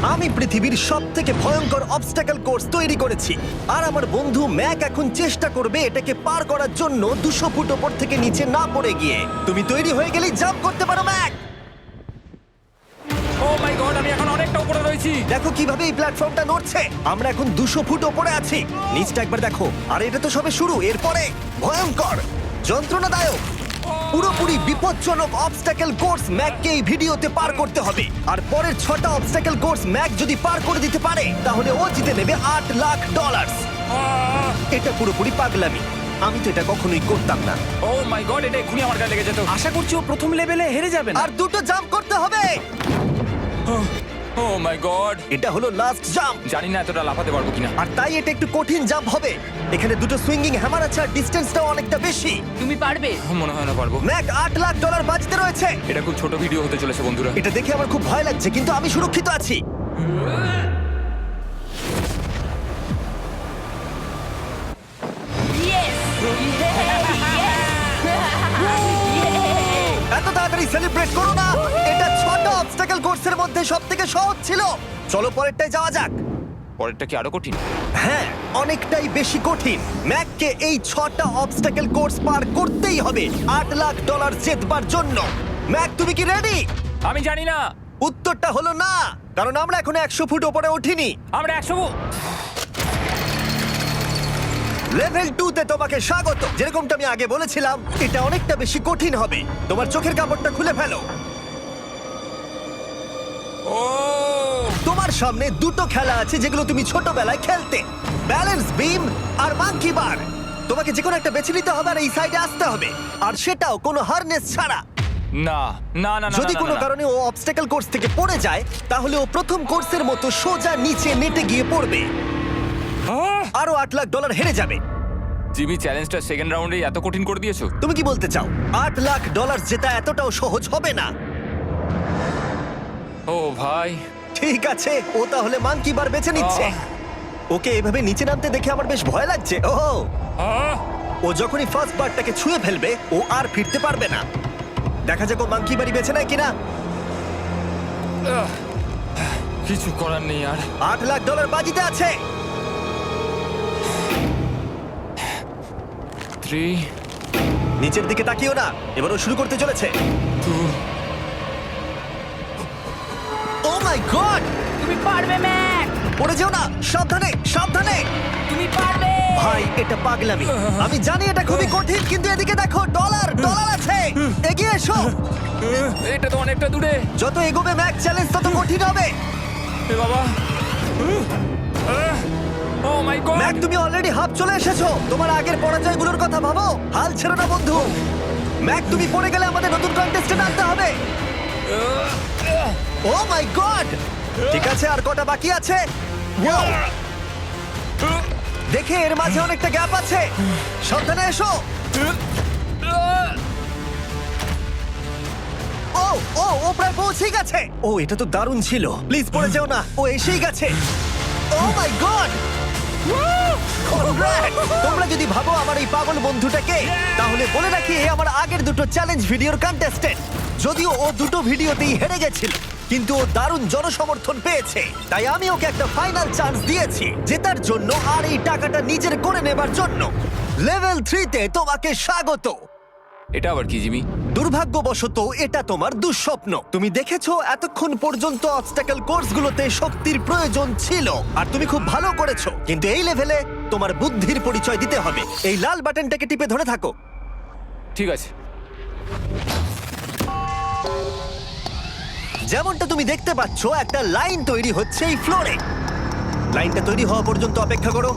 আমি পৃথিবীর সবথেকে ভয়ঙ্কর অবস্টাকল কোর্স তৈরি করেছি আর আমার বন্ধু ম্যাক এখন চেষ্টা করবে এটাকে পার করার জন্য 200 ফুট ওপর থেকে নিচে না পড়ে গিয়ে। তুমি তৈরি হয়ে গেলেই জাম্প করতে পারো ম্যাক। ও মাই গড, আমি এখন অনেকটা উপরে রয়েছি। দেখো কিভাবে এই প্ল্যাটফর্মটা নড়ছে। আমরা এখন 200 ফুট ওপরে আছি। নিচটা একবার দেখো। আর এটা তো সবে শুরু, এরপরে ভয়ঙ্কর, যন্ত্রণাদায়ক, পুরোপুরি বিপজ্জনক অবস্টাকল কোর্স ম্যাককে এই ভিডিওতে পার করতে হবে। আর পরের 6টা অবস্টাকল কোর্স ম্যাক যদি পার করে দিতে পারে তাহলে ও জিতে নেবে $8 লাখ। এটা পুরোপুরি পাগলামি, আমি তো এটা কখনোই করতাম না। ও মাই গড, এটা এক্ষুনি আমার গায়ে লেগে যেত। আশা করছি ও প্রথম লেভেলে হেরে যাবে না। আর 2টো জাম্প করতে হবে। ও মাই গড, এটা হলো লাস্ট জাম্প, জানি না এতটা লাফাতে পারবো কিনা। আর তাই এটা একটু কঠিন জাম্প হবে। এখানে 2টো সুইঙ্গিং হ্যামার আছে আর ডিসটেন্সটাও অনেকটা বেশি। তুমি পারবে। মনে হয় না পারবো। ম্যাক $8 লাখ বাজিতে রয়েছে। এটা খুব ছোট ভিডিও হতে চলেছে বন্ধুরা। এটা দেখে আমার খুব ভয় লাগছে, কিন্তু আমি সুরক্ষিত আছি। ইয়েস এত তাড়াতাড়ি সেলিব্রেট করো না। এটা 6টা অবস্টাকল কোর্সের মধ্যে সবথেকে সহজ ছিল। চলো পরেরটায় যাওয়া যাক। পরেরটা কি আরো কঠিন? হ্যাঁ, অনেকটাই বেশি কঠিন। ম্যাককে এই 6টা অবস্টাকল কোর্স পার করতেই হবে $8 লাখ জেতবার জন্য। ম্যাক, তুমি কি রেডি? আমি জানি না। উত্তরটা হলো না, কারণ আমরা এখন 100 ফুট উপরে উঠিনি। আমরা 100। লেভেল 2 তে তোমাকে স্বাগত। যেরকমটা আমি আগে বলেছিলাম, এটা অনেকটা বেশি কঠিন হবে। তোমার চোখের কাপড়টা খুলে ফেলো। ও তোমার সামনে 2টো খেলা আছে যেগুলো তুমি ছোটবেলায় খেলতে, ব্যালেন্স বিম আর মাঙ্কি বার। তোমাকে যে কোনো একটা বেছে নিতে হবে আর এই সাইডে আসতে হবে, আর সেটাও কোনো হারনেস ছাড়া। না না না না, যদি না, কোনো না, না। কারণে ও অবস্টাকল কোর্স থেকে পড়ে যায় তাহলে ও প্রথম কোর্সের মতো সোজা নিচে নেটে গিয়ে পড়বে, আহ! আরো $8 লাখ হেরে যাবে। জিমি, চ্যালেঞ্জটা সেকেন্ড রাউন্ডে এত কঠিন করে দিয়েছো। তুমি কি বলতে চাও $8 লাখ জেতা এতটাও সহজ হবে না? ও ভাই, ঠিক আছে, ও তাহলে মাঙ্কি বার বেছে নিচ্ছে। আহ! ওকে এভাবে নিচে নামতে দেখে আমার বেশ ভয় লাগছে। ও আহ! ও যখনই ফার্স্ট বারটাকে ছুঁয়ে ফেলবে ও আর ফিরতে পারবে না। দেখা যাক ও মাঙ্কি বাড়ি বেছে নেয় কিনা। আহ! কিছু করার নেই আর। $8 লাখ বাজিতে আছে। 3 নিচের দিকে তাকিও না, এবার ও শুরু করতে চলেছে। 2 ও মাই গড, তুমি পারবে ম্যাক। পড়ে যেও না, সাবধানে সাবধানে। তুমি পারবে। ভাই, এটা পাগলামি। আমি জানি এটা খুবই কঠিন, কিন্তু এদিকে দেখো, ডলার আছে। এগিয়ে এসো। এটা তো অনেকটা দূরে। যত এগোবে ম্যাক চ্যালেঞ্জ তত কঠিন হবে। এ বাবা, ও মাই গড। ম্যাক, তুমি অলরেডি হাফ চলে এসেছো। তোমার আগের পরাজয়গুলোর কথা ভাবো, হাল ছেড়ো না বন্ধু। ম্যাক, তুমি পড়ে গেলে আমাদের নতুন কন্টেস্টেন্ট আনতে হবে। ও মাই গড, ঠিক আছে, আর কটা বাকি আছে? Wow! দেখে এর মাঝে অনেকটা গ্যাপ আছে। সাবধানে এসো। ও ও ও প্রায় পৌঁছেই গেছে। ও, এটা তো দারুণ ছিল। প্লিজ পড়ে যেও না, ও এসেই গেছে। ও মাই গড, তোমরা যদি ভাবো আমার এই পাগল বন্ধুটাকে, তাহলে বলে রাখি এ আমার আগের 2টো চ্যালেঞ্জ ভিডিওর কন্টেস্টেন্ট। যদিও ও 2টো ভিডিওতেই হেরে গেছিল, কিন্তু ও দারুণ জনসমর্থন পেয়েছে। তাই আমি ওকে একটা ফাইনাল চান্স দিয়েছি জেতার জন্য আর এই টাকাটা নিজের করে নেবার জন্য। লেভেল 3 তে তোমাকে স্বাগত। এটা আবার কি জিমি? দুর্ভাগ্যবশত এটা তোমার দুঃস্বপ্ন। তুমি দেখেছো এতক্ষণ পর্যন্ত অবস্টাকল কোর্সগুলোতে শক্তির প্রয়োজন ছিল, আর তুমি খুব ভালো করেছো। কিন্তু এই লেভেলে তোমার বুদ্ধির পরিচয় দিতে হবে। এই লাল বাটনটাকে টিপে ধরে থাকো। ঠিক আছে। যেমনটা তুমি দেখতে পাচ্ছ, একটা লাইন তৈরি হচ্ছে এই ফ্লোরে। লাইনটা তৈরি হওয়া পর্যন্ত অপেক্ষা করো।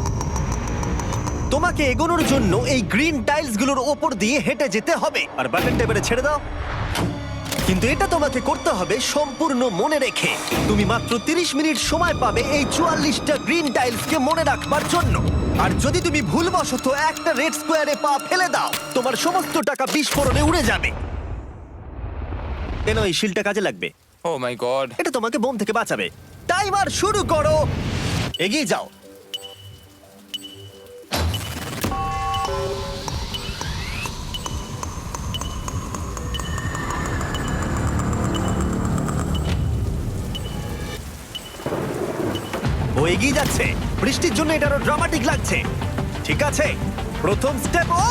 তোমাকে এগোনোর জন্য এই গ্রিন টাইলসগুলোর ওপর দিয়ে হেঁটে যেতে হবে। আর বাটনটা এবারে ছেড়ে দাও। কিন্তু এটা তোমাকে করতে হবে সম্পূর্ণ মনে রেখে। তুমি মাত্র 30 মিনিট সময় পাবে এই 44টা গ্রিন টাইলসকে মনে রাখবার জন্য। আর যদি তুমি ভুলবশত একটা রেড স্কোয়ারে পা ফেলে দাও, তোমার সমস্ত টাকা বিস্ফোরণে উড়ে যাবে। কেন, এই শিলটা কাজে লাগবে। ও মাই গড। এটা তোমাকে বোম থেকে বাঁচাবে। টাইমার শুরু করো, এগিয়ে যাও। এগিয়ে যাচ্ছে। বৃষ্টির জন্য এটা আরো ড্রামাটিক লাগছে। ঠিক আছে, প্রথম স্টেপ। ও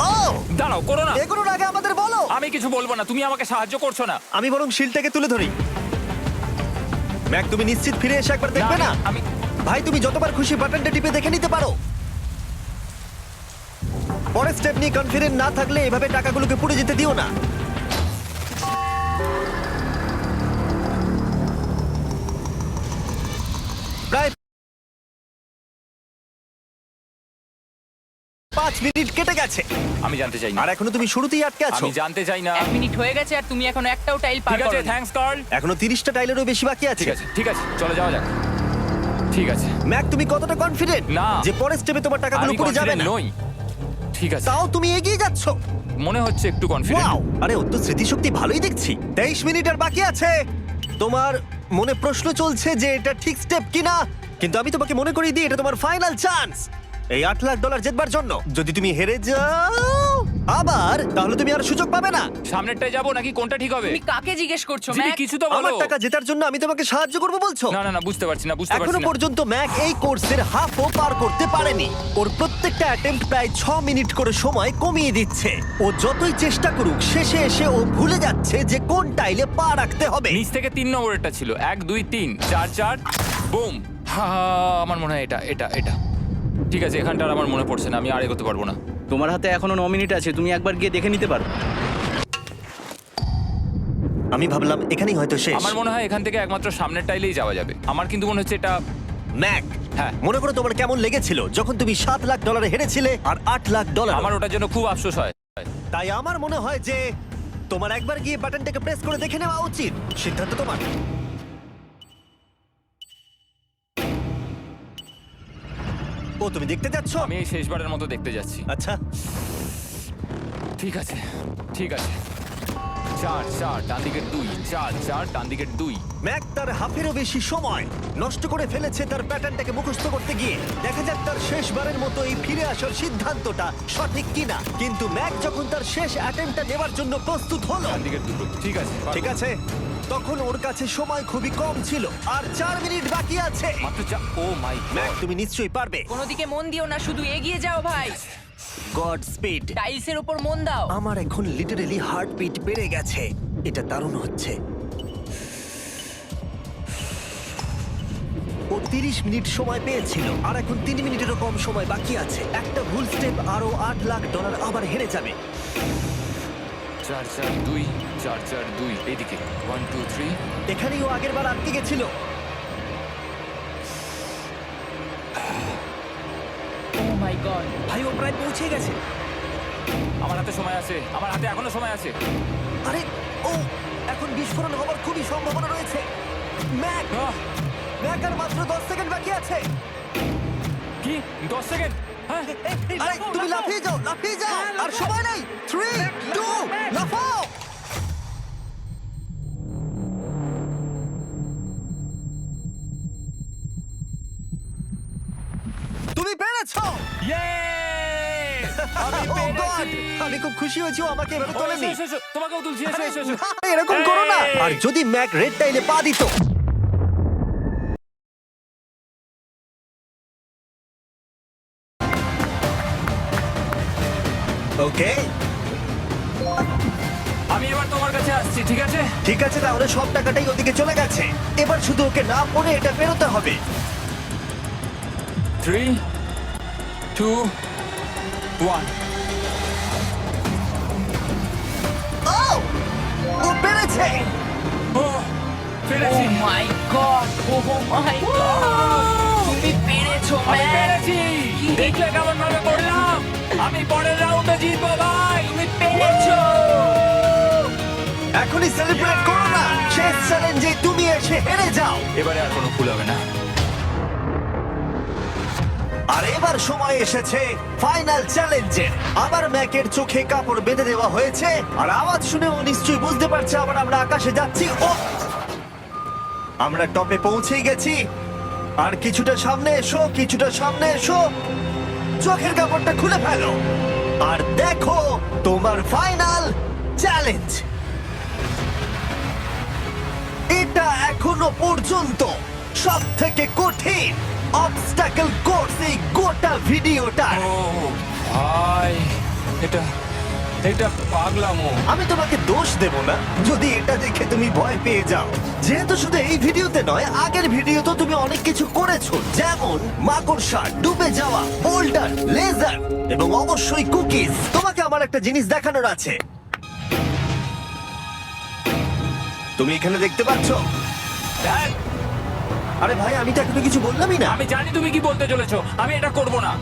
ও দাঁড়াও, করো না। এগুলোর আগে আমাদের বলো। আমি কিছু বলবো না, তুমি আমাকে সাহায্য করছো না। আমি বরং শিলটাকে তুলে ধরি। ম্যাক, তুমি নিশ্চিত ফিরে এসে একবার দেখবে না? আমি ভাই, তুমি যতবার খুশি বাটনটা টিপে দেখে নিতে পারো। পরের স্টেপ নিয়ে কনফিডেন্ট না থাকলে এভাবে টাকাগুলোকে পুড়ে যেতে দিও না। প্রায় 5 মিনিট কেটে গেছে আমি জানতে চাই না। আর এখনো তুমি শুরুতেই আটকে আছো। আমি জানতে চাই না। 1 মিনিট হয়ে গেছে আর তুমি এখন একটাও টাইল পার ঠিক আছে, করোনি। Thanks Carl. এখনো 30টা টাইলেরও বেশি বাকি আছে। ঠিক আছে, ঠিক আছে, চলে যাওয়া যাক। ঠিক আছে, ম্যাক, তুমি কতটা কনফিডেন্ট না। যে পরের স্টেপে তোমার টাকাগুলো আমি পুড়ে যাবে কনফিডেন্ট না? নই। ঠিক আছে, তাও তুমি এগিয়ে যাচ্ছ। মনে হচ্ছে একটু কনফিডেন্ট। ওয়াও, আরে ওর তো স্মৃতিশক্তি ভালোই দেখছি। 23 মিনিট আর বাকি আছে। তোমার মনে প্রশ্ন চলছে যে এটা ঠিক স্টেপ কিনা, কিন্তু আমি তোমাকে মনে করিয়ে দিই এটা তোমার ফাইনাল চান্স এই $8 লাখ জেতবার জন্য। যদি তুমি হেরে যাও আবার, তাহলে তুমি আর সুযোগ পাবে না। সামনেরটায় যাবো নাকি কোনটা ঠিক হবে? তুমি কাকে জিজ্ঞেস করছো জিমি, ম্যাক? কিছু তো আমার বলো। টাকা জেতার জন্য আমি তোমাকে সাহায্য করব বলছো? না না না, বুঝতে পারছি না, বুঝতে এখনো পারছি না। পর্যন্ত ম্যাক এই কোর্সের হাফও পার করতে পারেনি। ওর প্রত্যেকটা অ্যাটেম্প্ট প্রায় 6 মিনিট করে সময় কমিয়ে দিচ্ছে। ও যতই চেষ্টা করুক, শেষে এসে ও ভুলে যাচ্ছে যে কোন টাইলে পা রাখতে হবে। নিচ থেকে 3 নম্বরেরটা ছিল 1 2 3 4 4 বুম। আমার মনে হয় এটা এটা এটা ঠিক আছে। এখানটা আর আমার মনে পড়ছে না, আমি আর এগোতে পারবো না। তোমার হাতে এখনো 9 মিনিট আছে, তুমি একবার গিয়ে দেখে নিতে পারো। আমি ভাবলাম এখানেই হয়তো শেষ। আমার মনে হয় এখান থেকে একমাত্র সামনের টাইলেই যাওয়া যাবে। আমার কিন্তু মনে হচ্ছে এটা। ম্যাক, হ্যাঁ। মনে করো তোমার কেমন লেগেছিল যখন তুমি $7 লাখ হেরেছিলে আর $8 লাখ। আমার ওটার জন্য খুব আফসোস হয়। তাই আমার মনে হয় যে তোমার একবার গিয়ে বাটনটাকে প্রেস করে দেখে নেওয়া উচিত। সিদ্ধান্ত তোমার। ও, তুমি দেখতে যাচ্ছ? আমি এই শেষবারের মতো দেখতে যাচ্ছি। আচ্ছা, ঠিক আছে, ঠিক আছে। 4 4 ডান দিকের 2, 4 4 ডান দিকের 2। ম্যাক তার হাফেরও বেশি সময় নষ্ট করে ফেলেছে তার প্যাটার্নটাকে মুখস্থ করতে গিয়ে। দেখা যাক তার শেষবারের মতো এই ফিরে আসার সিদ্ধান্তটা সঠিক কিনা। কিন্তু ম্যাক যখন তার শেষ অ্যাটেম্পটা নেবার জন্য প্রস্তুত হলো, ডান দিকের 2। ঠিক আছে, ঠিক আছে, তখন ওর কাছে সময় খুবই কম ছিল আর 4 মিনিট বাকি আছে। মাত্র ও মাই ম্যাক, গড। তুমি নিশ্চয়ই পারবে। কোনো দিকে মন দিও না, শুধু এগিয়ে যাও ভাই। God speed. টাইলসের উপর মন দাও। আমার এখন লিটারালি হার্টবিট বেড়ে গেছে। এটা দারুণ হচ্ছে। ও 30 মিনিট সময় পেয়েছিল আর এখন 3 মিনিটেরও কম সময় বাকি আছে। একটা ভুল স্টেপ আরো $8 লাখ আবার হেরে যাবে। 4 4 2 4 4 2 এইদিকে 1 2 3। এখানেই ও আগের বার আটকে গেছিল। ও মাই গড। ভাই, ও প্রায় পৌঁছে গেছে। আমার হাতে সময় আছে, আমার হাতে এখনো সময় আছে। আরে, ও এখন বিস্ফোরণ হবার খুবই সম্ভাবনা রয়েছে। ম্যাক, আহ, ম্যাক আর মাত্র 10 সেকেন্ড বাকি আছে। কি 10 সেকেন্ড? হ্যাঁ, আরে তুমি লাফিয়ে যাও, লাফিয়ে যাও। আর সময় নেই। 3 2 লাফাও। তুমি পেরেছো। Yes! আমি Oh God! পেরেছি। আমি খুব খুশি হয়েছি ও আমাকে এভাবে ও, তোলেনি। এসো, এসো, এসো। তোমাকেও তুলছি, এসো এসো এসো। না, এরকম করো না। এই! আর যদি ম্যাক রেড টাইলে পা দিত, ওকে, আমি এবার তোমার কাছে আসছি, ঠিক আছে? ঠিক আছে, তাহলে সব টাকাটাই ওদিকে চলে গেছে। এবার শুধু ওকে না পড়ে এটা বেরোতে হবে। 3 2 1। ও, ও পেরেছে। ও, পেরেছি। ও my God. O my god. তুমি পেরেছো আমি ম্যাক। পেরেছি। দেখলে কেমন ভাবে করলাম? আমি পরের রাউন্ডে জিতবো ভাই। তুমি পেরেছো। এখনই সেলিব্রেট করো না। শেষ চ্যালেঞ্জে তুমি এসে হেরে যাও। এবারে আর কোনো ভুল হবে না। আর এবার সময় এসেছে ফাইনাল চ্যালেঞ্জের। আবার ম্যাকের চোখে কাপড় বেঁধে দেওয়া হয়েছে আর আওয়াজ শুনে ও নিশ্চয়ই বুঝতে পারছে আবার আমরা আকাশে যাচ্ছি। ও, আমরা টপে পৌঁছেই গেছি। আর কিছুটা সামনে এসো, কিছুটা সামনে এসো। চোখের কাপড়টা খুলে ফেলো আর দেখো তোমার ফাইনাল চ্যালেঞ্জ। এটা এখনো পর্যন্ত সব থেকে কঠিন অবস্টাকল কোর্স এই গোটা ভিডিওটা। ও ভাই, এটা এটা পাগলামো। আমি তোমাকে দোষ দেব না যদি এটা দেখে তুমি ভয় পেয়ে যাও, যেহেতু শুধু এই ভিডিওতে নয়, আগের ভিডিওতে তুমি অনেক কিছু করেছো, যেমন মাকড়সা, ডুবে যাওয়া, বোল্ডার, লেজার এবং অবশ্যই কুকিজ। তোমাকে আমার একটা জিনিস দেখানোর আছে। তুমি এখানে দেখতে পাচ্ছ? দেখ, আরে ভাই, আমি তো এখনো কিছু বললামই না। আমি জানি তুমি কি বলতে চলেছো, আমি এটা করব না।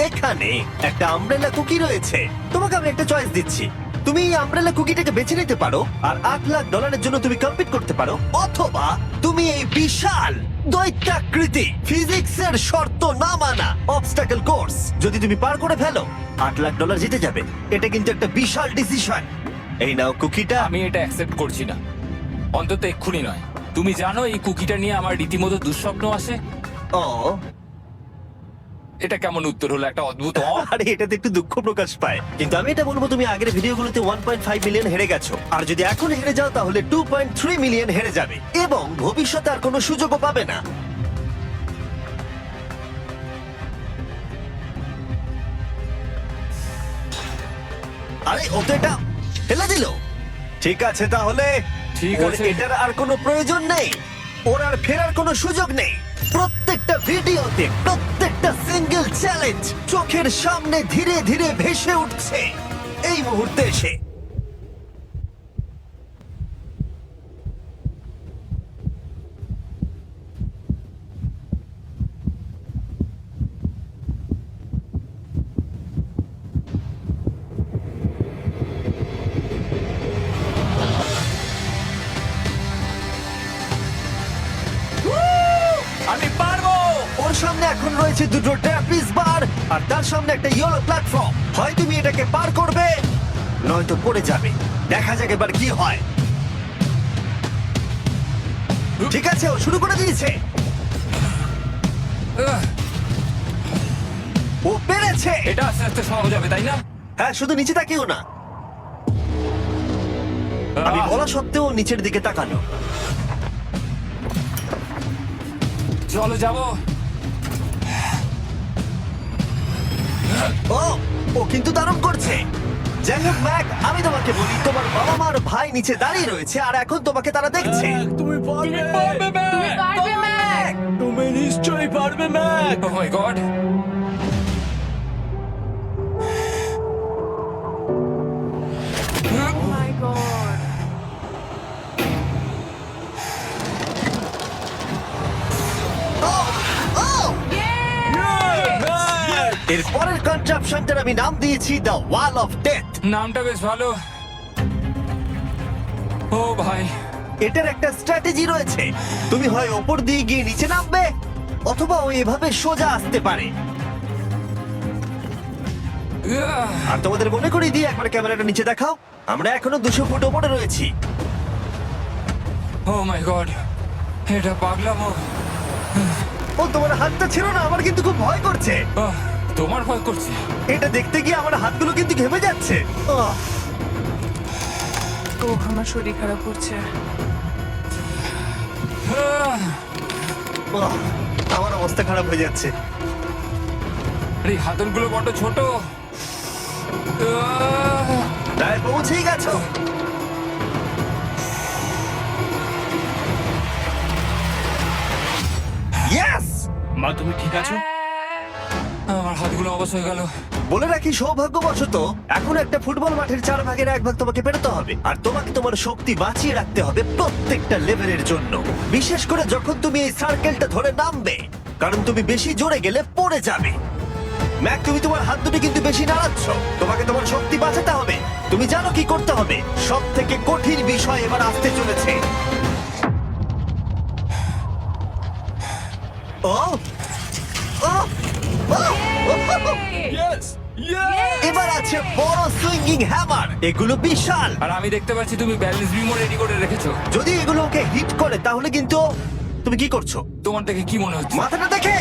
এখানে একটা আমব্রেলা কুকি রয়েছে। তোমাকে আমি একটা চয়েস দিচ্ছি, তুমি এই আমব্রেলা কুকিটাকে বেছে নিতে পারো আর $8,00,000 জন্য তুমি কম্পিট করতে পারো, অথবা তুমি এই বিশাল দৈত্যাকৃতি ফিজিক্সের শর্ত না মানা অবস্টাকল কোর্স যদি তুমি পার করে ফেলো, $8,00,000 জিতে যাবে। এটা কিন্তু একটা বিশাল ডিসিশন। এই নাও কুকিটা। আমি এটা অ্যাকসেপ্ট করছি না, অন্তত এক্ষুনি নয়। তুমি জানো এই কুকিটা নিয়ে আমার রীতিমতো দুঃস্বপ্ন আসে। ও, এটা কেমন উত্তর হলো, একটা অদ্ভুত আরে এটাতে একটু দুঃখ প্রকাশ পায়, কিন্তু আমি এটা বলবো তুমি আগের ভিডিওগুলোতে 1.5 মিলিয়ন হেরে গেছো, আর যদি এখন হেরে যাও তাহলে 2.3 মিলিয়ন হেরে যাবে এবং ভবিষ্যতে আর কোনো সুযোগও পাবে না। আরে ও তো এটা ফেলে দিল। ঠিক আছে তাহলে, ঠিক ওর আছে। এটার আর কোনো প্রয়োজন নেই, ওর আর ফেরার কোনো সুযোগ নেই। প্রত্যেকটা ভিডিওতে প্রত্যেকটা সিঙ্গেল চ্যালেঞ্জ চোখের সামনে ধীরে ধীরে ভেসে উঠছে। এই মুহূর্তে এসে আমি পারবো। ওর সামনে এখন রয়েছে দুটো ট্র্যাপিস বার আর তার সামনে একটা ইয়েলো প্ল্যাটফর্ম। হয় তুমি এটাকে পার করবে, নয়তো পড়ে যাবে। দেখা যাক এবার কি হয়। ঠিক আছে, ও শুরু করে দিয়েছে। আহ, ও পেরেছে। এটা আস্তে আস্তে সহজ হবে, তাই না? হ্যাঁ, শুধু নিচে তাকিও না। আমি আহ, বলা সত্ত্বেও ও নিচের দিকে তাকালো। চলো যাবো। ও ও কিন্তু দারুণ করছে। যাই হোক ম্যাক, আমি তোমাকে বলি, তোমার বাবা মার ভাই নিচে দাঁড়িয়ে রয়েছে আর এখন তোমাকে তারা দেখছে। তুমি পারবে। তুমি পারবে ম্যাক। তুমি নিশ্চয়ই পারবে Mac. Oh my God! Oh my God. Oh, oh! এর পরের কনট্রাপশনটার আমি নাম দিয়েছি দ্য ওয়াল অফ ডেথ। নামটা বেশ ভালো। ও ভাই, এটার একটা স্ট্র্যাটেজি রয়েছে। তুমি হয় ওপর দিয়ে গিয়ে নিচে নামবে, অথবা ও এভাবে সোজা আসতে পারে। আর তোমাদের মনে করিয়ে দিয়ে একবার ক্যামেরাটা নিচে দেখাও। আমরা এখনো 200 ফুট ওপরে রয়েছি। ও মাই গড, এটা পাগলামো। ও, তোমার হাতটা ছিল না, আমার কিন্তু খুব ভয় করছে। আহ, তোমার ভয় করছে? এটা দেখতে গিয়ে আমার হাতগুলো কিন্তু ঘেমে যাচ্ছে। আহ, ও আমার শরীর খারাপ করছে। আহ, আহ, আমার অবস্থা খারাপ হয়ে যাচ্ছে। এই হাতলগুলো বড্ড ছোট। আহ, প্রায় পৌঁছেই গেছো। ইয়েস! মা তুমি ঠিক আছো? আমার হাতগুলো অবশ হয়ে গেল। বলে রাখি, সৌভাগ্যবশত এখন একটা ফুটবল মাঠের 4/1 তোমাকে পেরোতে হবে, আর তোমাকে তোমার শক্তি বাঁচিয়ে রাখতে হবে প্রত্যেকটা লেভেলের জন্য, বিশেষ করে যখন তুমি এই সার্কেলটা ধরে নামবে, কারণ তুমি বেশি জোরে গেলে পড়ে যাবে। ম্যাক, তুমি তোমার হাত দুটো কিন্তু বেশি নাড়াচ্ছ। তোমাকে তোমার শক্তি বাঁচাতে হবে। তুমি জানো কি করতে হবে। সব থেকে কঠিন বিষয় এবার আসতে চলেছে। ও ও ও! ইয়েস! এবার আছে বড় সুইঙ্গিং হ্যামার। এগুলো বিশাল। আর আমি দেখতে পাচ্ছি তুমি ব্যালেন্স বিমও রেডি করে রেখেছো। যদি এগুলো ওকে হিট করে তাহলে কিন্তু তুমি কি করছো? তোমার দেখে কি মনে হচ্ছে? মাথাটা দেখে।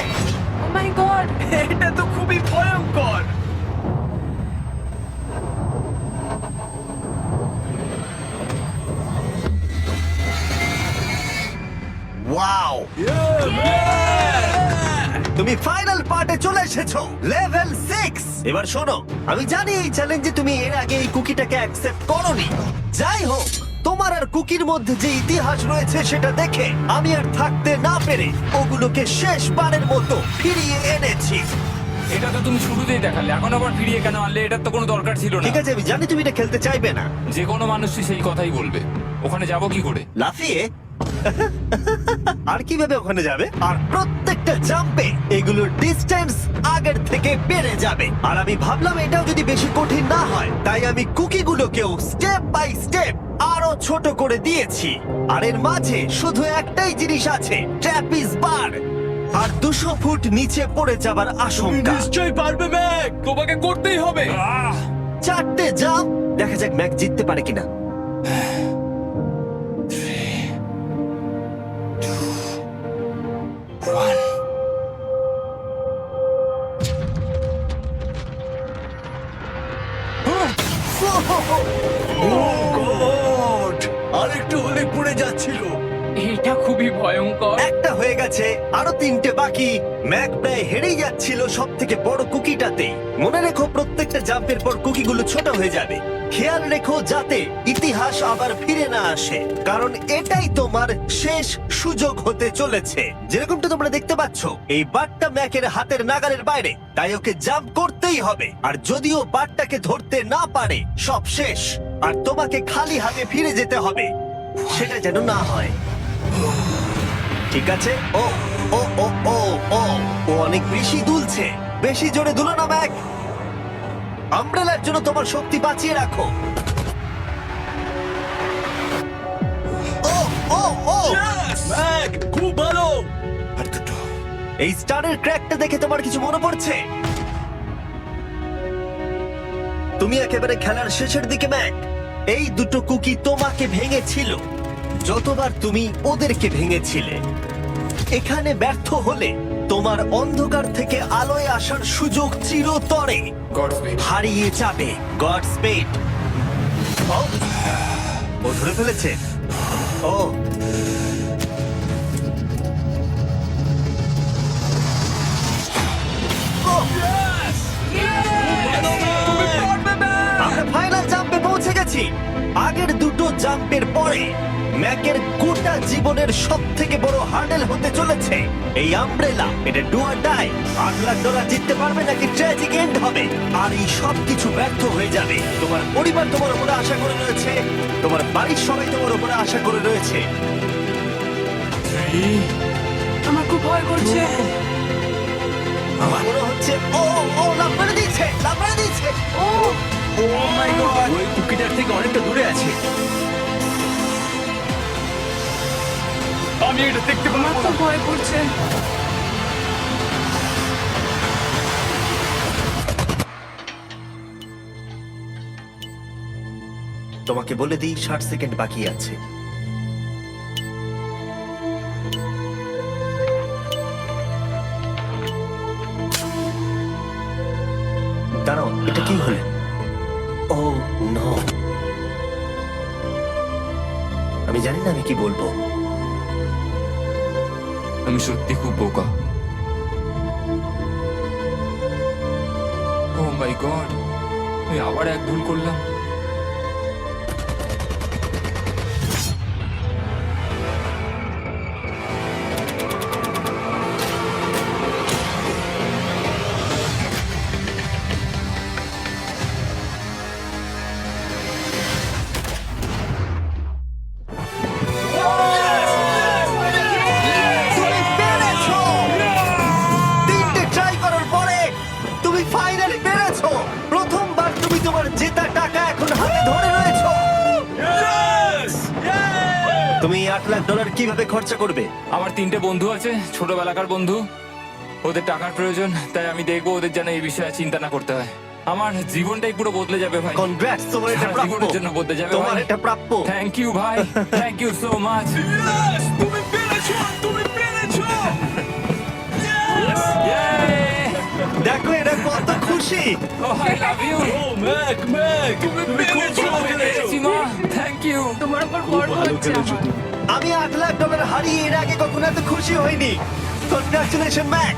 ও মাই গড। এটা তো খুবই ভয়ঙ্কর। ওয়াও, তুমি ফাইনাল পার্টে চলে এসেছো, লেভেল 6। এবার শোনো, আমি জানি এই চ্যালেঞ্জে তুমি এর আগে এই কুকিটাকে অ্যাকসেপ্ট করোনি। যাই হোক, তোমার আর কুকির মধ্যে যে ইতিহাস রয়েছে সেটা দেখে আমি আর থাকতে না পেরে ওগুলোকে শেষবারের মতো ফিরিয়ে এনেছি। এটা তো তুমি শুরুতেই দেখালে, এখন আবার ফিরিয়ে কেন আনলে? এটার তো কোনো দরকার ছিল না। ঠিক আছে, আমি জানি তুমি এটা খেলতে চাইবে না। যে কোনো মানুষই সেই কথাই বলবে। ওখানে যাব কি করে? লাফিয়ে আর কিভাবে ওখানে যাবে? আর প্রত্যেকটা জাম্পে এগুলোর ডিস্টেন্স আগের থেকে বেড়ে যাবে। আর আমি ভাবলাম এটাও যদি বেশি কঠিন না হয়, তাই আমি কুকিগুলোকেও স্টেপ বাই স্টেপ আরো ছোট করে দিয়েছি। আর এর মাঝে শুধু একটাই জিনিস আছে, ট্র্যাপিজ বার। আর 200 ফুট নিচে পড়ে যাবার তুমি আশঙ্কা। নিশ্চয়ই পারবে ম্যাক, তোমাকে করতেই হবে। 4টে জাম্প, দেখা যাক ম্যাক জিততে পারে কিনা। আরেকটু হলে পড়ে যাচ্ছিল। এটা খুবই ভয়ঙ্কর। একটা হয়ে গেছে, আরো 3টে বাকি। ম্যাক প্রায় হেরেই যাচ্ছিল সব থেকে বড় কুকিটাতে। মনে রেখো, প্রত্যেকটা জাম্পের পর কুকিগুলো ছোট হয়ে যাবে। খেয়াল রেখো যাতে ইতিহাস আবার ফিরে না আসে, কারণ এটাই তোমার শেষ সুযোগ হতে চলেছে। যেরকমটা তোমরা দেখতে পাচ্ছ, এই বারটা ম্যাকের হাতের নাগালের বাইরে, তাই ওকে জাম্প করতেই হবে। আর যদিও বারটাকে ধরতে না পারে, সব শেষ। আর তোমাকে খালি হাতে ফিরে যেতে হবে, সেটা যেন না হয়। ঠিক আছে, ও ও ও ও ও ও অনেক বেশি দুলছে। বেশি জোরে দুলো না ম্যাক। আমব্রেলার জন্য তোমার শক্তি বাঁচিয়ে রাখো। ও ও ও ম্যাক, খুব ভালো। আর দুটো। এই স্টারের ক্র্যাকটা দেখে তোমার কিছু মনে পড়ছে? তুমি একেবারে খেলার শেষের দিকে ম্যাক। এই দুটো কুকি তোমাকে ভেঙেছিল যতবার তুমি ওদেরকে ভেঙেছিলে। এখানে ব্যর্থ হলে তোমার অন্ধকার থেকে আলোয় আসার সুযোগ চিরতরে গডস্পিড। হারিয়ে যাবে। গড স্পেড। ও ধরে ফেলেছে। ও ও, আমরা ফাইনাল জাম্পে পৌঁছে গেছি। আগের দুটো জাম্পের পরে ম্যাকের গোটা জীবনের সব থেকে বড় হার্ডেল হতে চলেছে এই আমব্রেলা। এটা ডু অর ডাই। $8 লাখ জিততে পারবে নাকি ট্র্যাজিক এন্ড হবে। আর এই সব কিছু ব্যর্থ হয়ে যাবে। তোমার পরিবার তোমার উপরে আশা করে রয়েছে, তোমার বাড়ির সবাই তোমার উপরে আশা করে রয়েছে। আমার খুব ভয় করছে। আমার মনে হচ্ছে ও ও লাভ মেরে দিচ্ছে, লাভ মেরে দিচ্ছে। ও ও মাই গড, ওই কুকিটার থেকে অনেকটা দূরে আছে। আমি এটা দেখতে আমার পারবো খুব না। ভয় করছে। তোমাকে বলে দিই 60 সেকেন্ড বাকি আছে। দাঁড়াও, এটা কি হলো? ও নো, আমি জানি না আমি কি বলবো। আমি সত্যি খুব বোকা। ও মাই গড, আমি আবার এক ভুল করলাম। তুমি পেরেছো! 3টে ট্রাই করার পরে তুমি ফাইনালি পেরেছো। প্রথমবার তুমি তোমার জেতা টাকা এখন হাতে ধরে রয়েছো। Yes! তুমি $8 লাখ কিভাবে খরচা করবে? আমার 3টে বন্ধু আছে, ছোটবেলাকার বন্ধু। ওদের টাকার প্রয়োজন, তাই আমি দেখবো ওদের যেন এই বিষয়ে চিন্তা না করতে হয়। আমার জীবনটাই পুরো বদলে যাবে ভাই। কনগ্রাটস, তোমার এটা সারা প্রাপ্য। জীবনের জন্য বদলে যাবে তোমার ভাই। এটা প্রাপ্য। থ্যাংক ইউ ভাই, thank you so much. Yes! তুমি পেরেছো, তুমি পেরেছো। দেখো এরা কত খুশি। I love you. ও ম্যাক, ম্যাক, তুমি খুব ভালো খেলেছো। পেরেছি মা, থ্যাংক ইউ। তোমার উপর গর্ব ভালো হচ্ছে খেলেছো আমার। তুমি। আমি $8 লাখ হারিয়ে এর আগে কখনো এত খুশি হইনি। Congratulation Mac.